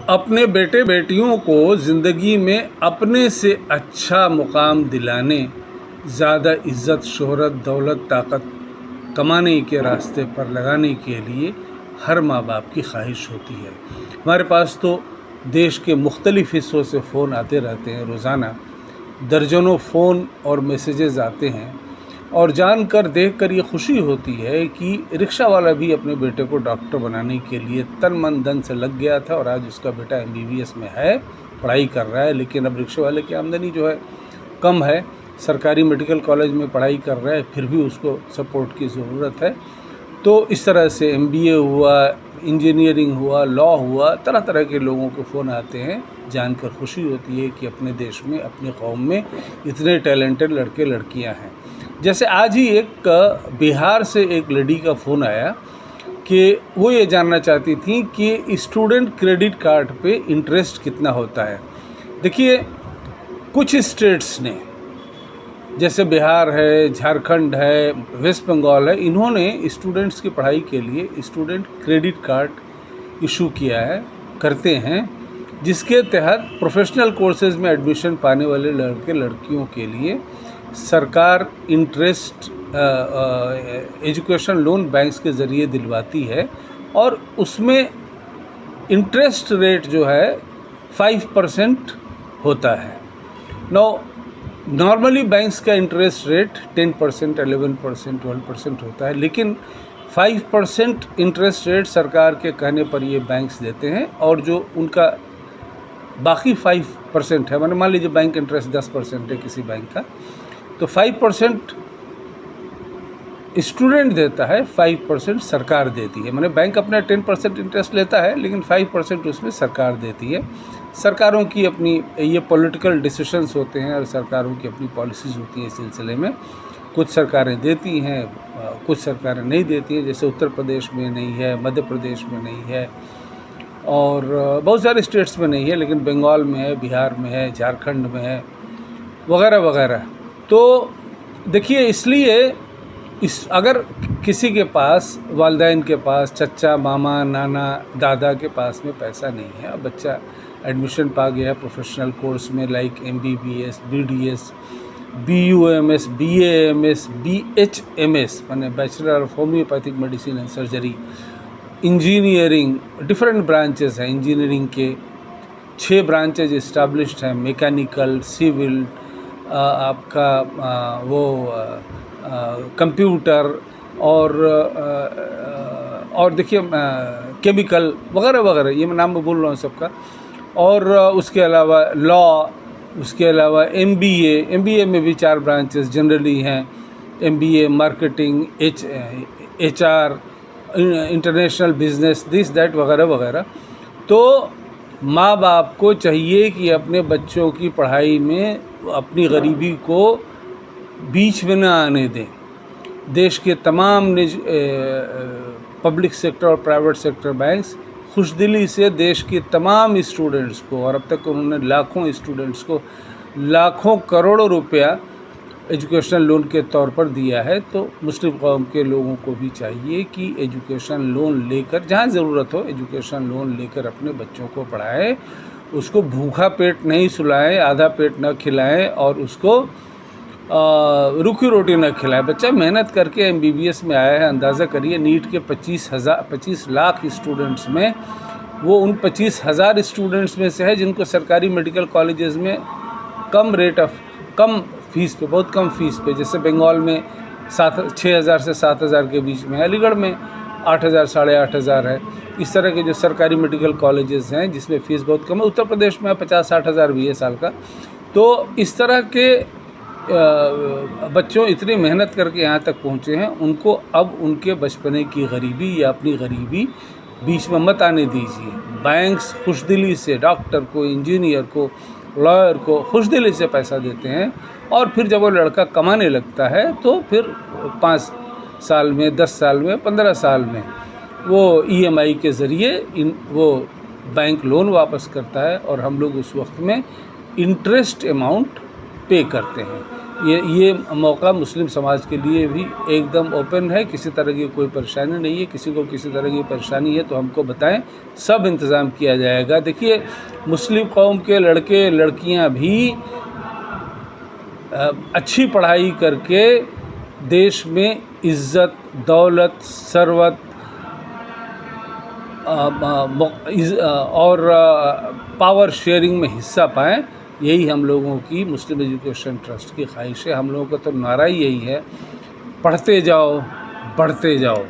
अपने बेटे बेटियों को ज़िंदगी में अपने से अच्छा मुकाम दिलाने, ज़्यादा इज़्ज़त, शोहरत, दौलत, ताकत कमाने के रास्ते पर लगाने के लिए हर माँ बाप की ख्वाहिश होती है। हमारे पास तो देश के मुख्तलिफ़ हिस्सों से फ़ोन आते रहते हैं, रोज़ाना दर्जनों फ़ोन और मैसेजेस आते हैं और जानकर देखकर ये खुशी होती है कि रिक्शा वाला भी अपने बेटे को डॉक्टर बनाने के लिए तन मन धन से लग गया था और आज उसका बेटा MBBS में है, पढ़ाई कर रहा है। लेकिन अब रिक्शे वाले की आमदनी जो है कम है, सरकारी मेडिकल कॉलेज में पढ़ाई कर रहा है, फिर भी उसको सपोर्ट की ज़रूरत है। तो इस तरह से MBA हुआ, इंजीनियरिंग हुआ, लॉ हुआ, तरह तरह के लोगों के फ़ोन आते हैं। जानकर खुशी होती है कि अपने देश में, अपनी कौम में इतने टैलेंटेड लड़के लड़कियां हैं। जैसे आज ही एक बिहार से एक लेडी का फ़ोन आया कि वो ये जानना चाहती थी कि स्टूडेंट क्रेडिट कार्ड पे इंटरेस्ट कितना होता है। देखिए, कुछ स्टेट्स ने, जैसे बिहार है, झारखंड है, वेस्ट बंगाल है, इन्होंने स्टूडेंट्स की पढ़ाई के लिए स्टूडेंट क्रेडिट कार्ड इशू किया है, करते हैं, जिसके तहत प्रोफेशनल कोर्सेज में एडमिशन पाने वाले लड़के लड़कियों के लिए सरकार इंटरेस्ट एजुकेशन लोन बैंक्स के ज़रिए दिलवाती है और उसमें इंटरेस्ट रेट जो है 5% होता है। नॉर्मली बैंक्स का इंटरेस्ट रेट 10%, 11%, 12% होता है, लेकिन 5% इंटरेस्ट रेट सरकार के कहने पर ये बैंक्स देते हैं और जो उनका बाकी 5% है, मान लीजिए बैंक इंटरेस्ट 10% है किसी बैंक का, तो 5% स्टूडेंट देता है, 5% सरकार देती है। माने बैंक अपना 10% इंटरेस्ट लेता है, लेकिन 5% उसमें सरकार देती है। सरकारों की अपनी ये पॉलिटिकल डिसीजंस होते हैं और सरकारों की अपनी पॉलिसीज़ होती हैं इस सिलसिले में। कुछ सरकारें देती हैं, कुछ सरकारें नहीं देती हैं। जैसे उत्तर प्रदेश में नहीं है, मध्य प्रदेश में नहीं है और बहुत सारे स्टेट्स में नहीं है, लेकिन बंगाल में है, बिहार में है, झारखंड में है, वगैरह वगैरह। तो देखिए, इसलिए अगर किसी के पास, वालिदैन के पास, चचा, मामा, नाना, दादा के पास में पैसा नहीं है, अब बच्चा एडमिशन पा गया प्रोफेशनल कोर्स में, like MBBS, BDS, BUMS, BAMS, BHMS माने bachelor of homeopathic medicine and surgery, engineering, different branches हैं। इंजीनियरिंग के 6 ब्रांचेज इस्टेब्लिश्ड हैं, मैकेनिकल, सिविल, आपका कंप्यूटर और देखिए केमिकल वगैरह वगैरह, ये मैं नाम बोल रहा हूँ सबका। और उसके अलावा लॉ, उसके अलावा MBA में भी 4 ब्रांचेस जनरली हैं, MBA marketing, HR, international business, this that वगैरह वगैरह। तो माँ बाप को चाहिए कि अपने बच्चों की पढ़ाई में अपनी गरीबी को बीच में ना आने दें। देश के तमाम पब्लिक सेक्टर और प्राइवेट सेक्टर बैंक्स खुशदिली से देश के तमाम स्टूडेंट्स को, और अब तक उन्होंने लाखों स्टूडेंट्स को लाखों करोड़ों रुपया एजुकेशन लोन के तौर पर दिया है। तो मुस्लिम कौम के लोगों को भी चाहिए कि एजुकेशन लोन लेकर, जहाँ ज़रूरत हो एजुकेशन लोन लेकर अपने बच्चों को पढ़ाएं, उसको भूखा पेट नहीं सुलाएं, आधा पेट न खिलाएं और उसको रूखी रोटी न खिलाएं। बच्चा मेहनत करके MBBS में आया है, अंदाज़ा करिए नीट के 25 लाख स्टूडेंट्स में वो उन 25,000 स्टूडेंट्स में से है जिनको सरकारी मेडिकल कॉलेजेस में कम फीस पे, बहुत कम फीस पे, जैसे बंगाल में 6,000 से 7,000 के बीच में है, अलीगढ़ में 8,000 साढ़े 8,000 है। इस तरह के जो सरकारी मेडिकल कॉलेजेस हैं जिसमें फ़ीस बहुत कम है, उत्तर प्रदेश में 50-60 हज़ार भी है साल का। तो इस तरह के बच्चों इतनी मेहनत करके यहाँ तक पहुँचे हैं, उनको अब उनके बचपने की गरीबी या अपनी गरीबी बीच में मत आने दीजिए। बैंक्स खुशदिली से डॉक्टर को, इंजीनियर को, लॉयर को खुशदिली से पैसा देते हैं और फिर जब वो लड़का कमाने लगता है तो फिर 5 साल में, 10 साल में, 15 साल में वो EMI के ज़रिए वो बैंक लोन वापस करता है और हम लोग उस वक्त में इंटरेस्ट अमाउंट पे करते हैं। ये मौका मुस्लिम समाज के लिए भी एकदम ओपन है। किसी तरह की कोई परेशानी नहीं है, किसी को किसी तरह की परेशानी है तो हमको बताएं, सब इंतज़ाम किया जाएगा। देखिए, मुस्लिम कौम के लड़के लड़कियां भी अच्छी पढ़ाई करके देश में इज़्ज़त, दौलत, सरवत और पावर शेयरिंग में हिस्सा पाएँ, यही हम लोगों की मुस्लिम एजुकेशन ट्रस्ट की ख्वाहिश है। हम लोगों का तो नारा ही यही है, पढ़ते जाओ, बढ़ते जाओ।